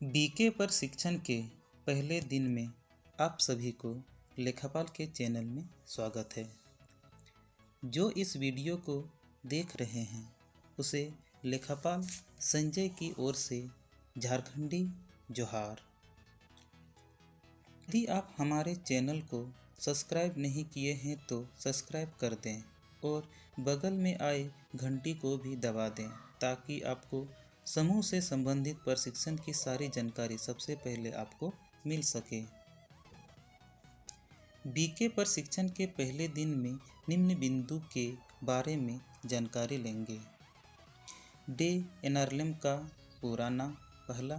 BK पर शिक्षण के पहले दिन में आप सभी को लेखापाल के चैनल में स्वागत है। जो इस वीडियो को देख रहे हैं उसे लेखापाल संजय की ओर से झारखंडी जोहार। यदि आप हमारे चैनल को सब्सक्राइब नहीं किए हैं तो सब्सक्राइब कर दें और बगल में आए घंटी को भी दबा दें ताकि आपको समूह से संबंधित प्रशिक्षण की सारी जानकारी सबसे पहले आपको मिल सके। बीके प्रशिक्षण के पहले दिन में निम्न बिंदु के बारे में जानकारी लेंगे। डे एनआरएलएम का पूरा नाम पहला,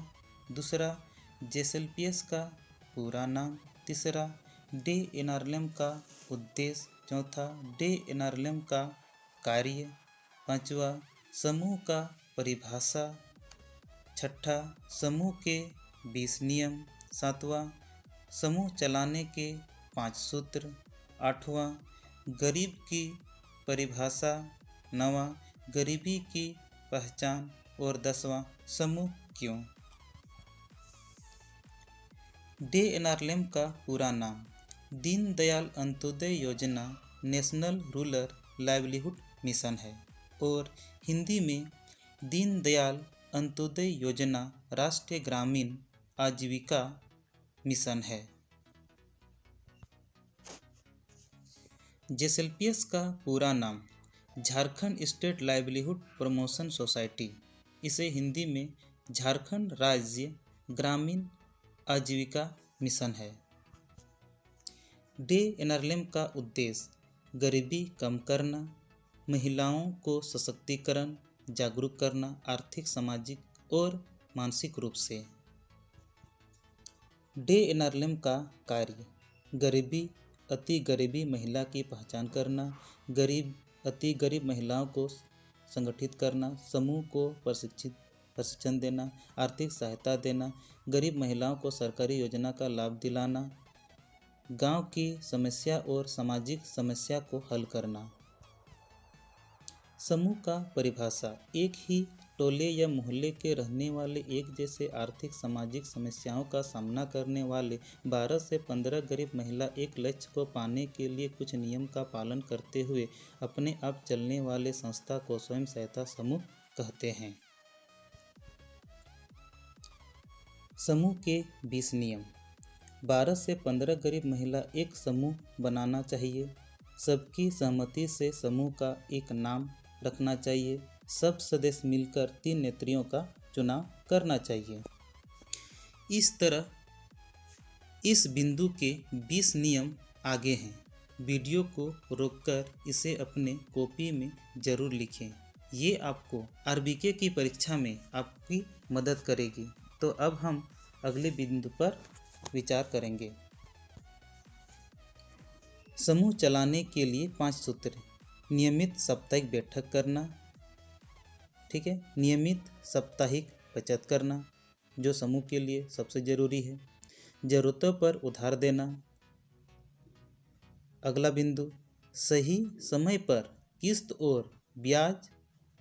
दूसरा जेएसएलपीएस का पूरा नाम, तीसरा डे एनआरएलएम का उद्देश्य, चौथा डे एनआरएलएम का कार्य, पांचवा समूह का परिभाषा, छठा समूह के 20 नियम, सातवां समूह चलाने के 5 सूत्र, आठवां गरीब की परिभाषा, नौवां गरीबी की पहचान और 10वां समूह क्यों। डे एनआरएलएम का पूरा नाम दीनदयाल अंत्योदय योजना नेशनल रूरल लाइवलीहुड मिशन है और हिंदी में दीनदयाल अंत्योदय योजना राष्ट्रीय ग्रामीण आजीविका मिशन है। जेएसएलपीएस का पूरा नाम Jharkhand state livelihood promotion society, इसे हिंदी में झारखंड राज्य ग्रामीण आजीविका मिशन है। डे एनआरएलएम का उद्देश्य गरीबी कम करना, महिलाओं को सशक्तिकरण, जागरूक करना, आर्थिक, सामाजिक और मानसिक रूप से। डे एनआरएलएम का कार्य गरीबी, अति गरीबी महिला की पहचान करना, अति गरीब महिलाओं को संगठित करना, समूह को प्रशिक्षण देना, आर्थिक सहायता देना, गरीब महिलाओं को सरकारी योजना का लाभ दिलाना, गांव की समस्या और सामाजिक समस्या को हल करना। समूह का परिभाषा एक ही टोले या मोहल्ले के रहने वाले एक जैसे आर्थिक सामाजिक समस्याओं का सामना करने वाले 12 से 15 गरीब महिला एक लक्ष्य को पाने के लिए कुछ नियम का पालन करते हुए अपने आप चलने वाले संस्था को स्वयं सहायता समूह कहते हैं। समूह के 20 नियम। 12 से 15 गरीब महिला एक समूह बनाना चाहिए। सबकी सहमति से समूह का एक नाम रखना चाहिए। सब सदस्य मिलकर 3 नेत्रियों का चुनाव करना चाहिए। इस तरह इस बिंदु के 20 नियम आगे हैं। वीडियो को रोककर इसे अपने कॉपी में ज़रूर लिखें। ये आपको आरबीके की परीक्षा में आपकी मदद करेगी। तो अब हम अगले बिंदु पर विचार करेंगे। समूह चलाने के लिए 5 सूत्र। नियमित साप्ताहिक बैठक करना, ठीक है। नियमित साप्ताहिक बचत करना जो समूह के लिए सबसे ज़रूरी है। ज़रूरतों पर उधार देना। अगला बिंदु सही समय पर किस्त और ब्याज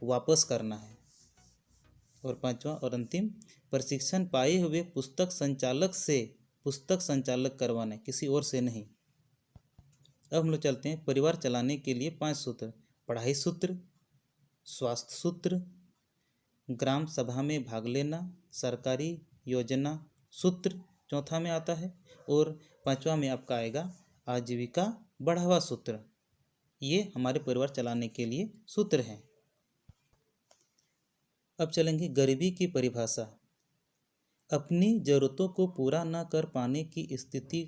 वापस करना है। और 5वां और अंतिम प्रशिक्षण पाए हुए पुस्तक संचालक से पुस्तक संचालक करवाना, किसी और से नहीं। अब हम लोग चलते हैं परिवार चलाने के लिए 5 सूत्र। पढ़ाई सूत्र, स्वास्थ्य सूत्र, ग्राम सभा में भाग लेना, सरकारी योजना सूत्र चौथा में आता है और 5वां में आपका आएगा आजीविका बढ़ावा सूत्र। ये हमारे परिवार चलाने के लिए सूत्र हैं। अब चलेंगे गरीबी की परिभाषा। अपनी ज़रूरतों को पूरा न कर पाने की स्थिति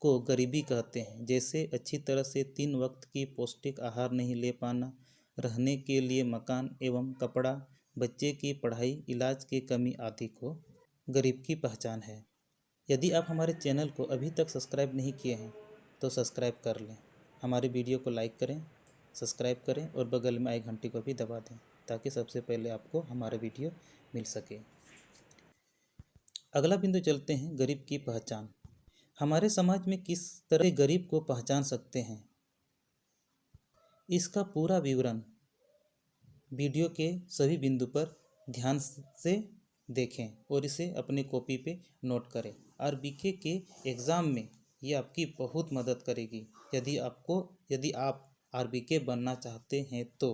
को गरीबी कहते हैं। जैसे अच्छी तरह से 3 वक्त की पौष्टिक आहार नहीं ले पाना, रहने के लिए मकान एवं कपड़ा, बच्चे की पढ़ाई, इलाज की कमी आदि को गरीब की पहचान है। यदि आप हमारे चैनल को अभी तक सब्सक्राइब नहीं किए हैं तो सब्सक्राइब कर लें। हमारे वीडियो को लाइक करें, सब्सक्राइब करें और बगल में आई घंटी को भी दबा दें ताकि सबसे पहले आपको हमारा वीडियो मिल सके। अगला बिंदु चलते हैं गरीब की पहचान। हमारे समाज में किस तरह गरीब को पहचान सकते हैं, इसका पूरा विवरण वीडियो के सभी बिंदु पर ध्यान से देखें और इसे अपनी कॉपी पे नोट करें। आरबीके के एग्ज़ाम में ये आपकी बहुत मदद करेगी यदि आप आरबीके बनना चाहते हैं तो।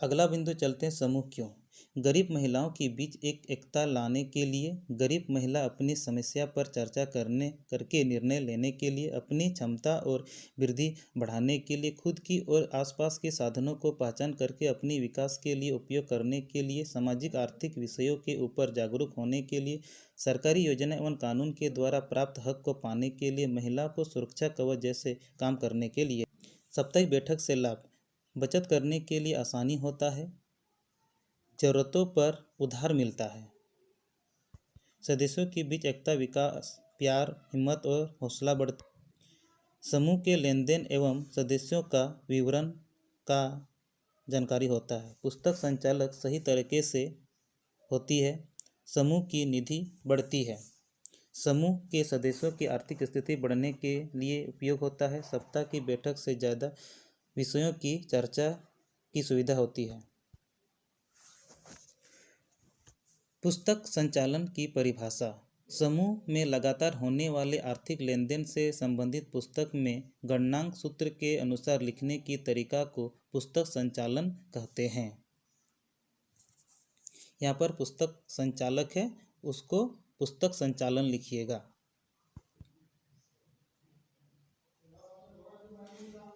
अगला बिंदु चलते हैं, समूह क्यों। गरीब महिलाओं के बीच एकता लाने के लिए, गरीब महिला अपनी समस्या पर चर्चा करके निर्णय लेने के लिए, अपनी क्षमता और वृद्धि बढ़ाने के लिए, खुद की और आसपास के साधनों को पहचान करके अपनी विकास के लिए उपयोग करने के लिए, सामाजिक आर्थिक विषयों के ऊपर जागरूक होने के लिए, सरकारी योजना एवं कानून के द्वारा प्राप्त हक को पाने के लिए, महिला को सुरक्षा कवच जैसे काम करने के लिए। साप्ताहिक बैठक से लाभ, बचत करने के लिए आसानी होता है, जरूरतों पर उधार मिलता है, सदस्यों के बीच एकता, विकास, प्यार, हिम्मत और हौसला बढ़ता है। समूह के लेन देन एवं सदस्यों का विवरण का जानकारी होता है। पुस्तक संचालक सही तरीके से होती है, समूह की निधि बढ़ती है, समूह के सदस्यों की आर्थिक स्थिति बढ़ने के लिए उपयोग होता है। सप्ताह की बैठक से ज़्यादा विषयों की चर्चा की सुविधा होती है। पुस्तक संचालन की परिभाषा, समूह में लगातार होने वाले आर्थिक लेनदेन से संबंधित पुस्तक में गणनांक सूत्र के अनुसार लिखने की तरीका को पुस्तक संचालन कहते हैं। यहाँ पर पुस्तक संचालक है, उसको पुस्तक संचालन लिखिएगा।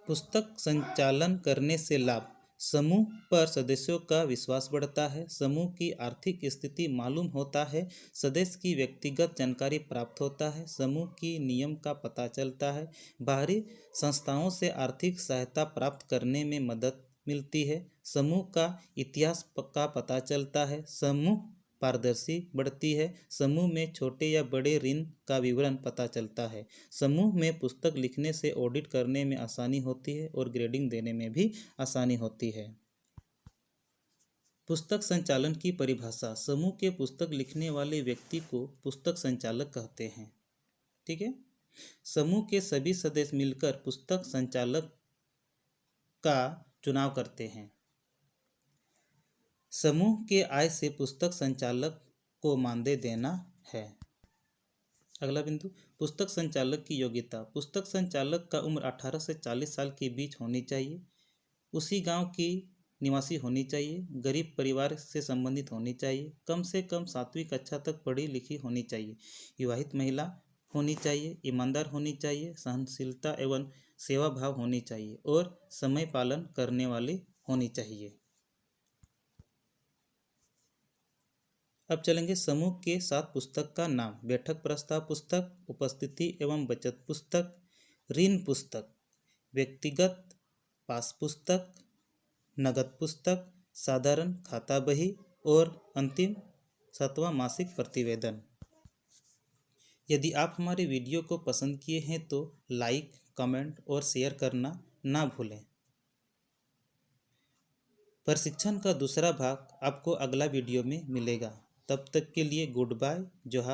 पुस्तक संचालन करने से लाभ, समूह पर सदस्यों का विश्वास बढ़ता है, समूह की आर्थिक स्थिति मालूम होता है, सदस्य की व्यक्तिगत जानकारी प्राप्त होता है, समूह की नियम का पता चलता है, बाहरी संस्थाओं से आर्थिक सहायता प्राप्त करने में मदद मिलती है, समूह का इतिहास का पता चलता है, समूह पारदर्शी बढ़ती है, समूह में छोटे या बड़े ऋण का विवरण पता चलता है, समूह में पुस्तक लिखने से ऑडिट करने में आसानी होती है और ग्रेडिंग देने में भी आसानी होती है। पुस्तक संचालन की परिभाषा, समूह के पुस्तक लिखने वाले व्यक्ति को पुस्तक संचालक कहते हैं। ठीक है, समूह के सभी सदस्य मिलकर पुस्तक संचालक का चुनाव करते हैं। समूह के आय से पुस्तक संचालक को मानदेय देना है। अगला बिंदु, पुस्तक संचालक की योग्यता, पुस्तक संचालक का उम्र 18 से 40 साल के बीच होनी चाहिए, उसी गांव की निवासी होनी चाहिए, गरीब परिवार से संबंधित होनी चाहिए, कम से कम 7वीं कक्षा तक पढ़ी लिखी होनी चाहिए, विवाहित महिला होनी चाहिए, ईमानदार होनी चाहिए, सहनशीलता एवं सेवा भाव होनी चाहिए और समय पालन करने वाली होनी चाहिए। अब चलेंगे समूह के 7 पुस्तक का नाम। बैठक प्रस्ताव पुस्तक, उपस्थिति एवं बचत पुस्तक, ऋण पुस्तक, व्यक्तिगत पास पुस्तक, नगद पुस्तक, साधारण खाता बही और अंतिम 7वां मासिक प्रतिवेदन। यदि आप हमारे वीडियो को पसंद किए हैं तो लाइक, कमेंट और शेयर करना ना भूलें। प्रशिक्षण का दूसरा भाग आपको अगला वीडियो में मिलेगा। तब तक के लिए गुड बाय, जोहार।